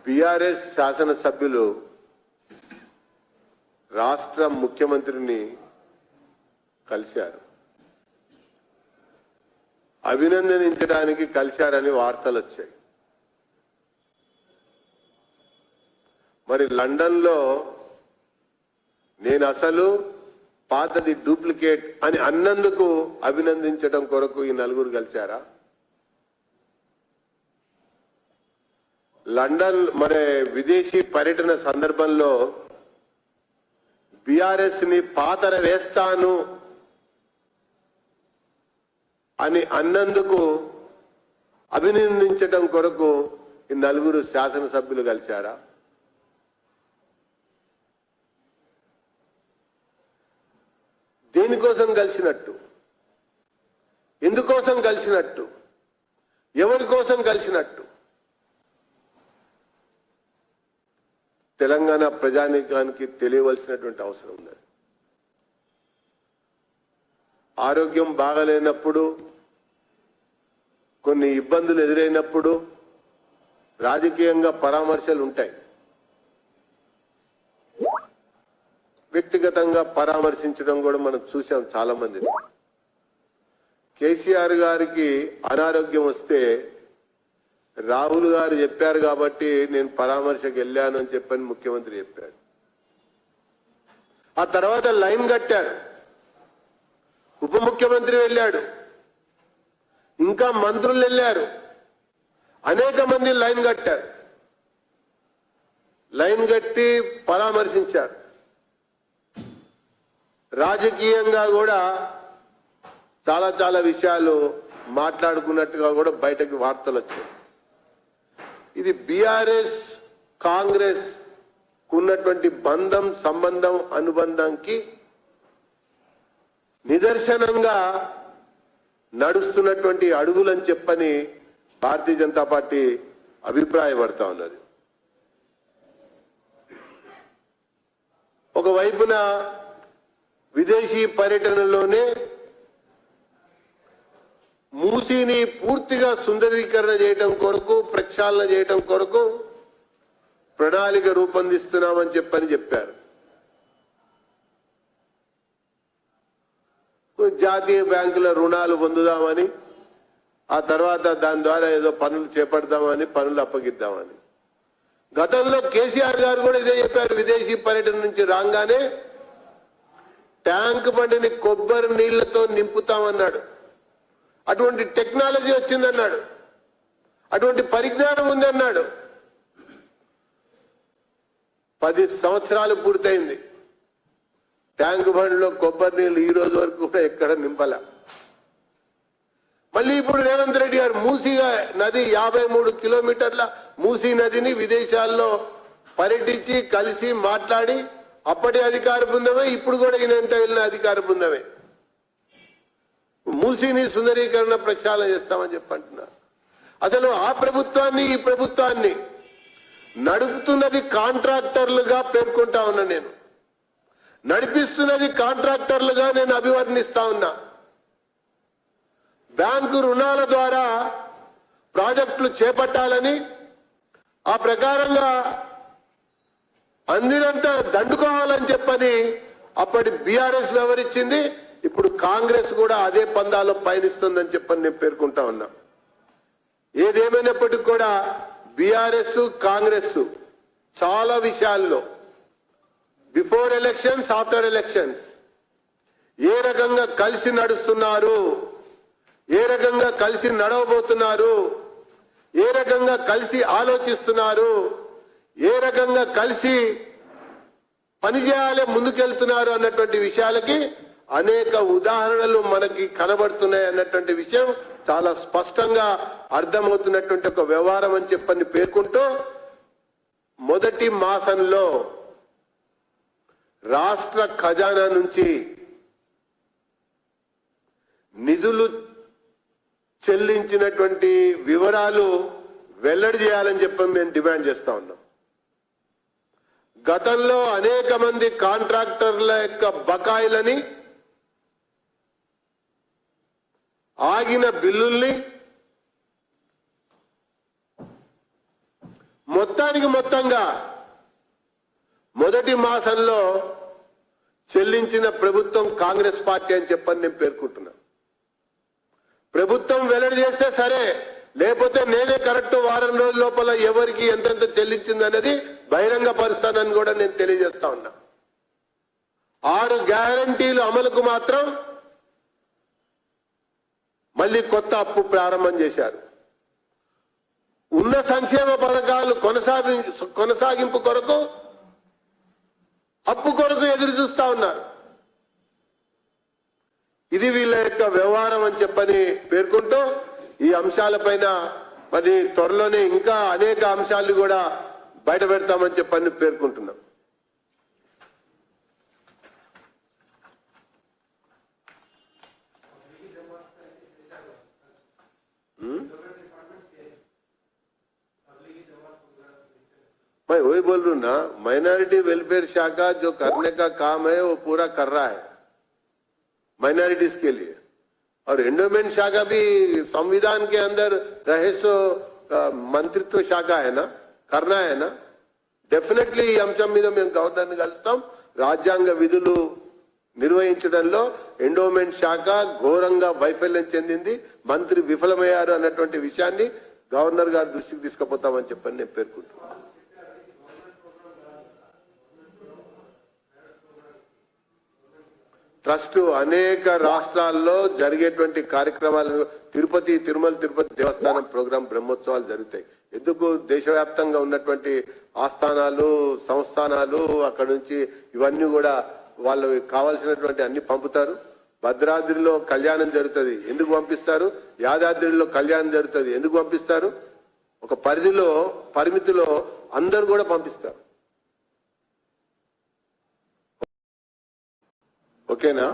BRS శాసనసభ్యులు రాష్ట్ర ముఖ్యమంత్రిని కలిశారు. అభినందించడానికి కలిశారని వార్తలు వచ్చాయి. మరి లండన్లో నేను అసలు పాతది డూప్లికేట్ అని అన్నందుకు అభినందించడం కొరకు ఈ నలుగురు కలిశారా? లండన్ మరి విదేశీ పర్యటన సందర్భంలో బీఆర్ఎస్ ని పాతర వేస్తాను అని అన్నందుకు అభినందించడం కొరకు ఈ నలుగురు శాసనసభ్యులు కలిశారా? దేనికోసం కలిసినట్టు? ఎందుకోసం కలిసినట్టు? ఎవరి కోసం కలిసినట్టు? తెలంగాణ ప్రజానీకానికి తెలియవలసినటువంటి అవసరం ఉంది. ఆరోగ్యం బాగలేనప్పుడు, కొన్ని ఇబ్బందులు ఎదురైనప్పుడు రాజకీయంగా పరామర్శలు ఉంటాయి. వ్యక్తిగతంగా పరామర్శించడం కూడా మనం చూసాం చాలా మందిని. కేసీఆర్ గారికి అనారోగ్యం వస్తే రాహుల్ గారు చెప్పారు కాబట్టి నేను పరామర్శకు వెళ్ళాను అని చెప్పని ముఖ్యమంత్రి చెప్పాడు. ఆ తర్వాత లైన్ కట్టారు. ఉప ముఖ్యమంత్రి వెళ్ళాడు, ఇంకా మంత్రులు వెళ్ళారు, అనేక మంది లైన్ కట్టారు. లైన్ కట్టి పరామర్శించారు. రాజకీయంగా కూడా చాలా విషయాలు మాట్లాడుకున్నట్టుగా కూడా బయటకు వార్తలు వచ్చాయి. ఇది బీఆర్ఎస్ కాంగ్రెస్ ఉన్నటువంటి బంధం, సంబంధం, అనుబంధంకి నిదర్శనంగా నడుస్తున్నటువంటి అడుగులని చెప్పని భారతీయ జనతా పార్టీ అభిప్రాయపడతా ఉన్నది. ఒకవైపున విదేశీ పర్యటనలోనే మూసీని పూర్తిగా సుందరీకరణ చేయడం కొరకు, ప్రక్షాళన చేయడం కొరకు ప్రణాళిక రూపొందిస్తున్నామని చెప్పారు. జాతీయ బ్యాంకుల రుణాలు పొందుదామని, ఆ తర్వాత దాని ద్వారా ఏదో పనులు చేపడదామని, పనులు అప్పగిద్దామని. గతంలో కేసీఆర్ గారు కూడా ఇదే చెప్పారు. విదేశీ పర్యటన నుంచి రాగానే ట్యాంక్ బండిని కొబ్బరి నీళ్లతో నింపుతామన్నాడు. అటువంటి టెక్నాలజీ వచ్చిందన్నాడు, అటువంటి పరిజ్ఞానం ఉందన్నాడు. 10 సంవత్సరాలు పూర్తయింది. ట్యాంక్ బండిలో కొబ్బరి నీళ్ళు ఈ రోజు వరకు కూడా ఎక్కడ నింపల. మళ్ళీ ఇప్పుడు రేవంత్ రెడ్డి గారు మూసీ నది 53 కిలోమీటర్ల మూసీ నదిని విదేశాల్లో పర్యటించి కలిసి మాట్లాడి, అప్పటి అధికార బృందమే, ఇప్పుడు కూడా ఈయనంత వెళ్ళిన అధికార బృందమే మూసీని సుందరీకరణ ప్రక్షాళన చేస్తామని చెప్పంటున్నారు. అసలు ఆ ప్రభుత్వాన్ని, ఈ ప్రభుత్వాన్ని నడుపుతున్నది కాంట్రాక్టర్లుగా పేర్కొంటా ఉన్నా. నేను నడిపిస్తున్నది కాంట్రాక్టర్లుగా నేను అభివర్ణిస్తా ఉన్నా. బ్యాంకు రుణాల ద్వారా ప్రాజెక్టులు చేపట్టాలని, ఆ ప్రకారంగా అందినంత దండుకోవాలని చెప్పని అప్పటి బీఆర్ఎస్ వివరించింది. ఇప్పుడు కాంగ్రెస్ కూడా అదే పందాలో పయనిస్తుందని చెప్పని నేను పేర్కొంటా ఉన్నా. ఏదేమైనప్పటికీ కూడా బీఆర్ఎస్, కాంగ్రెస్ చాలా విషయాల్లో బిఫోర్ ఎలక్షన్స్, ఆఫ్టర్ ఎలక్షన్స్ ఏ రకంగా కలిసి నడుస్తున్నారు, ఏ రకంగా కలిసి నడవబోతున్నారు, ఏ రకంగా కలిసి ఆలోచిస్తున్నారు, ఏ రకంగా కలిసి పనిచేయాలి, ముందుకెళ్తున్నారు అన్నటువంటి విషయాలకి అనేక ఉదాహరణలు మనకి కనబడుతున్నాయి అన్నటువంటి విషయం చాలా స్పష్టంగా అర్థమవుతున్నటువంటి ఒక వ్యవహారం అని చెప్పని పేర్కొంటూ, మొదటి మాసంలో రాష్ట్ర ఖజానా నుంచి నిధులు చెల్లించినటువంటి వివరాలు వెల్లడి చేయాలని చెప్పి మేము డిమాండ్ చేస్తా ఉన్నాం. గతంలో అనేక మంది కాంట్రాక్టర్ల యొక్క బకాయిలని, ఆగిన బిల్లుల్ని మొత్తం మొత్తంగా మొదటి మాసంలో చెల్లించిన ప్రభుత్వం కాంగ్రెస్ పార్టీ అని చెప్పని నేను పేర్కొంటున్నా. ప్రభుత్వం వెల్లడి చేస్తే సరే, లేకపోతే నేనే కరెక్ట్ వారం రోజుల లోపల ఎవరికి ఎంతెంత చెల్లించింది అనేది బహిరంగ పరుస్తానని కూడా నేను తెలియజేస్తా ఉన్నా. 6 గ్యారంటీలు అమలుకు మాత్రం మళ్ళీ కొత్త అప్పు ప్రారంభం చేశారు. ఉన్న సంక్షేమ పథకాలు కొనసాగింపు కొరకు అప్పు కొరకు ఎదురు చూస్తా ఉన్నారు. ఇది వీళ్ళ యొక్క వ్యవహారం అని చెప్పని పేర్కొంటూ ఈ అంశాలపైన మరి త్వరలోనే ఇంకా అనేక అంశాలు కూడా బయట పెడతామని చెప్పని పేర్కొంటున్నాం. मैं वही बोल रहा हूं ना, माइनॉरिटी वेलफेयर शाखा जो करने का काम है वो पूरा कर रहा है माइनॉरिटीज के लिए, और एंडोमेंट शाखा भी संविधान के अंदर रहे सो मंत्रित्व शाखा है ना, करना है ना. डेफिनेटली ఈ అంశం మీద మేము గవర్నర్ని కలుస్తాం. రాజ్యాంగ విధులు నిర్వహించడంలో ఎండోమెంట్ శాఖ ఘోరంగా వైఫల్యం చెందింది, మంత్రి విఫలమయ్యారు అన్నటువంటి విషయాన్ని గవర్నర్ గారి దృష్టికి తీసుకుపోతామని చెప్పని నేను పేర్కొంటున్నాను. ట్రస్ట్ అనేక రాష్ట్రాల్లో జరిగేటువంటి కార్యక్రమాలు, తిరుమల తిరుపతి దేవస్థానం ప్రోగ్రాం బ్రహ్మోత్సవాలు జరుగుతాయి. ఎందుకు దేశవ్యాప్తంగా ఉన్నటువంటి ఆస్థానాలు, సంస్థానాలు అక్కడ నుంచి ఇవన్నీ కూడా వాళ్ళకి కావాల్సినటువంటి అన్ని పంపుతారు. భద్రాద్రిలో కళ్యాణం జరుగుతుంది, ఎందుకు పంపిస్తారు? యాదాద్రిలో కళ్యాణం జరుగుతుంది, ఎందుకు పంపిస్తారు? ఒక పరిమితిలో అందరూ కూడా పంపిస్తారు. ఓకేనా?